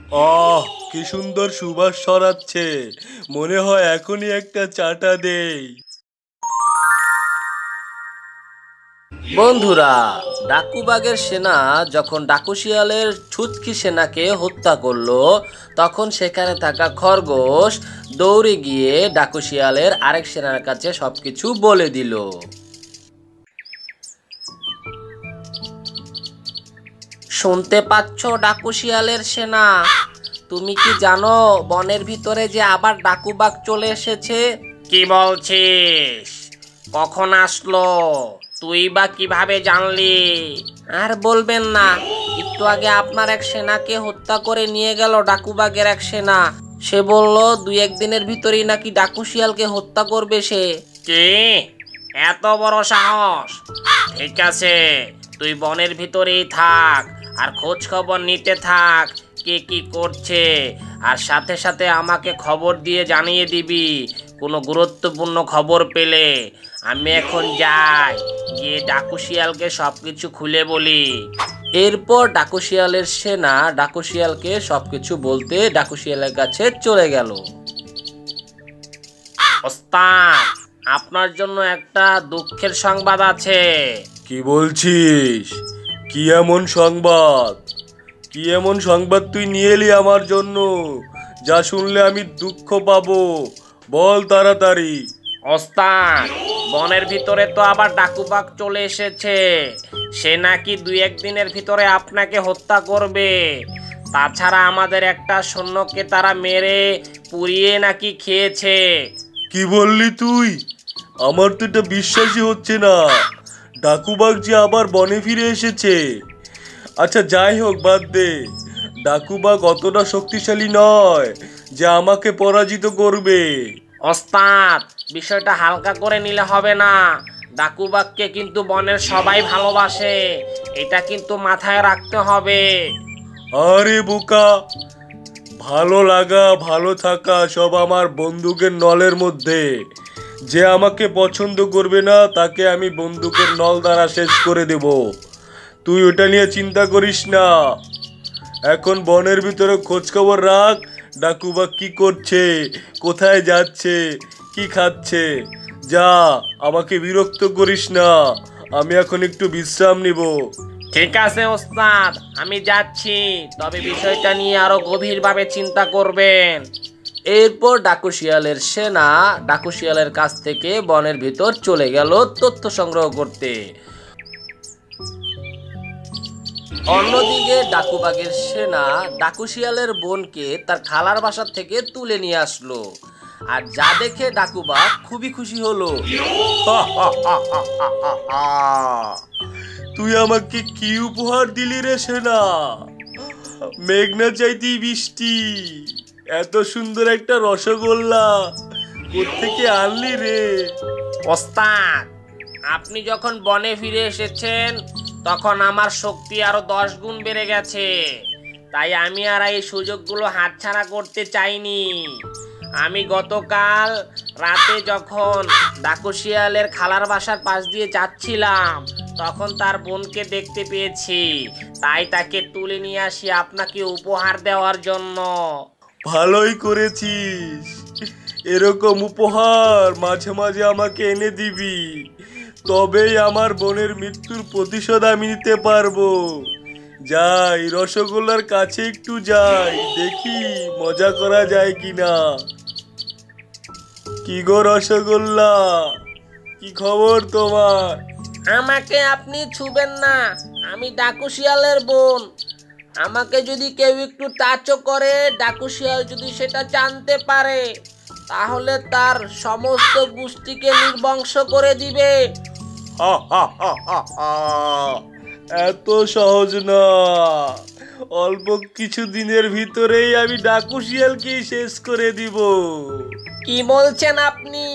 আহ, কি সুন্দর সুবাস ছড়াচ্ছে। মনে হয় এখনই একটা চাটা দেই। বন্ধুরা, ডাকুবাগের সেনা যখন ডাকু শিয়ালের ছুতকি সেনাকে হত্যা করলো, তখন সেখানে থাকা খরগোশ দৌড়ে গিয়ে ডাকু শিয়ালের আরেক সেনার কাছে সবকিছু বলে দিল। শুনতে পাচ্ছ ডাকু শিয়ালের সেনা? তুমি কি জানো বনের ভিতরে যে আবার ডাকুবাগ চলে এসেছে? কি বলছিস? কখন আসলো? তুই বা কিভাবে জানলি? আর বলবেন না, একটু আগে আপনার এক সেনাকে হত্যা করে নিয়ে গেল ডাকুবাগের এক সেনা। সে বলল 2-1 দিনের ভিতরেই নাকি ডাকু শিয়ালকে হত্যা করবে সে। কি? এত বড় সাহস? ঠিক আছে, তুই বনের ভিতরেই থাক আর খোঁজ খবর নিতে থাক কে কি করছে, আর সাথে সাথে আমাকে খবর দিয়ে জানিয়ে দিবি কোনো গুরুত্বপূর্ণ খবর পেলে। আমি এখন যাই, গিয়ে ডাকু শিয়ালকে সবকিছু খুলে বলি। এরপর ডাকু শিয়ালের সেনা ডাকু শিয়ালকে সবকিছু বলতে ডাকু শিয়ালের কাছে চলে গেল। ওস্তাদ, আপনার জন্য একটা দুঃখের সংবাদ আছে। কি বলছিস? কি এমন সংবাদ? কি এমন সংবাদ তুই নিয়ে এলি আমার জন্য, যা শুনলে আমি দুঃখ পাবো? বল তাড়াতাড়ি। ওস্তাদ, বনের ভিতরে তো আবার ডাকুবাগ চলে এসেছে। সে নাকি 2-1 দিনের ভিতরে আপনাকে হত্যা করবে। তাছাড়া আমাদের একটা সৈন্যকে তারা মেরে পুড়িয়ে নাকি খেয়েছে। কি বললি তুই? আমার তো এটা বিশ্বাসই হচ্ছে না। ডাকুবাগ যে আবার বনে ফিরে এসেছে। আচ্ছা, যাই হোক, বাদ দে। ডাকুবাগ অতটা শক্তিশালী নয় যে আমাকে পরাজিত করবে। ওস্তাদ, বিষয়টা হালকা করে নিলে হবে না। ডাকুবাগকে কিন্তু বনের সবাই ভালোবাসে, এটা কিন্তু মাথায় রাখতে হবে। আরে বোকা, ভালো লাগা ভালো থাকা সব আমার বন্দুকের নলের মধ্যে। যে আমাকে পছন্দ করবে না তাকে আমি বন্দুকের নল দ্বারা শেষ করে দেব। তুই ওটা নিয়ে চিন্তা করিস না। এখন বনের ভিতরে খোঁজ খবর রাখ, ডাকুবাগ কি করছে, কোথায় যাচ্ছে, কি খাচ্ছে। যা, আমাকে বিরক্ত করিস না। আমি এখন একটু বিশ্রাম নিব। ঠিক আছে ওস্তাদ, আমি যাচ্ছি, তবে বিষয়টা নিয়ে আরো গভীরভাবে চিন্তা করবেন। এরপর ডাকু শিয়ালের সেনা ডাকু শিয়ালের কাছ থেকে বনের ভিতর চলে গেল তথ্য সংগ্রহ করতে। অন্যদিকে ডাকুবাগের সেনা ডাকু শিয়ালের বোনকে তার খালার বাসা থেকে তুলে নিয়ে আসলো, আর যা দেখে ডাকুবাগ খুবই খুশি হলো। তুই আমাকে কি উপহার দিলি রে সেনা? মেঘনা চাইতি বৃষ্টি, এত সুন্দর একটা রসগোল্লা কোত্থেকে আনলি রে? ওস্তাদ, আপনি যখন বনে ফিরে এসেছেন তখন আমার শক্তি আরো 10 গুণ বেড়ে গেছে। তাই আমি আর এই সুযোগগুলো হাতছাড়া করতে চাইনি। আমি গতকাল রাতে যখন ডাকু শিয়ালের খালার বাসার পাশ দিয়ে যাচ্ছিলাম, তখন তার বোনকে দেখতে পেয়েছি। তাই তাকে তুলে নিয়ে আসি আপনাকে উপহার দেওয়ার জন্য। ভালোই করেছিস। এরকম উপহার মাঝে মাঝে আমাকে এনে দিবি, তবেই আমার বোনের মৃত্যুর প্রতিশোধ আমি নিতে পারবো। যাই, রসগোল্লার কাছে একটু যাই, দেখি মজা করা যায় কিনা। কি গো রসগোল্লা, কি খবর তোমার? আমাকে আপনি ছুবেন না, আমি ডাকু শিয়ালের বোন। আমাকে যদি কেউ একটু টাচও করে, ডাকু শিয়াল যদি সেটা জানতে পারে, তাহলে তার সমস্ত গোষ্ঠীকে নির্বংশ করে দিবে। হা হা হা হা হা। এত সহজ না। অল্প কিছু দিনের ভিতরেই আমি ডাকু শিয়ালকেই শেষ করে দিব। কি বলছেন আপনি?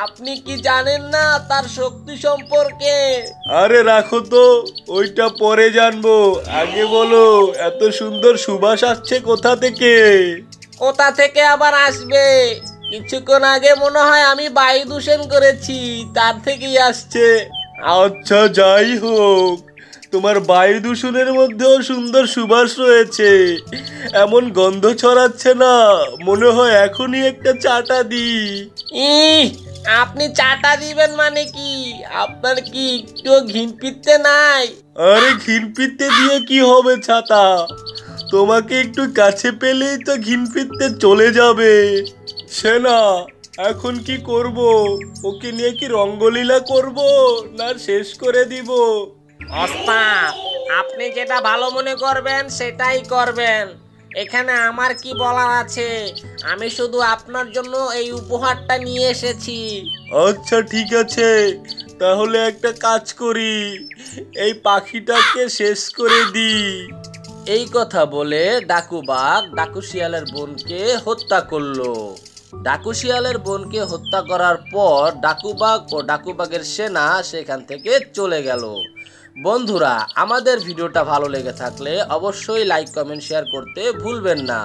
আপনি কি জানেন না তার শক্তি সম্পর্কে? আরে রাখো তো, ওইটা পরে জানবো। আগে বলো, এত সুন্দর সুবাস আসছে কোথা থেকে? কোথা থেকে আবার আসবে? কিছুক্ষণ আগে মনে হয় আমি বায়ু দূষণ করেছি, তার থেকেই আসছে। আচ্ছা, যাই হোক, তোমার বায়ু দূষণের মধ্যেও সুন্দর সুবাস রয়েছে, এমন গন্ধ ছড়াচ্ছে না, মনে হয় এখনই একটা চাটা দিই। ইহ, আপনি চাটা দিবেন মানে কি? আপনার কি একটু ঘিন পিত্তে নাই? আরে ঘিন পিত্তে দিয়ে কি হবে ছাতা, তোমাকে একটু কাছে পেলেই তো ঘিন পিত্তে চলে যাবে। সেনা, এখন কি করব? ওকে নিয়ে কি রঙ্গলীলা করব না শেষ করে দিব? ওস্তাদ, আপনি যেটা ভালো মনে করবেন সেটাই করবেন, এখানে আমার কি বলার আছে? আমি শুধু আপনার জন্য এই উপহারটা নিয়ে এসেছি। আচ্ছা ঠিক আছে, তাহলে একটা কাজ করি, এই পাখিটাকে শেষ করে দিই। এই কথা বলে ডাকুবাঘ ডাকু শিয়ালের বোনকে হত্যা করলো। ডাকু শিয়ালের বোনকে হত্যা করার পর ডাকুবাঘ ও ডাকুবাঘের সেনা সেখান থেকে চলে গেল। বন্ধুরা, আমাদের ভিডিওটা ভালো লেগে থাকলে অবশ্যই লাইক কমেন্ট শেয়ার করতে ভুলবেন না।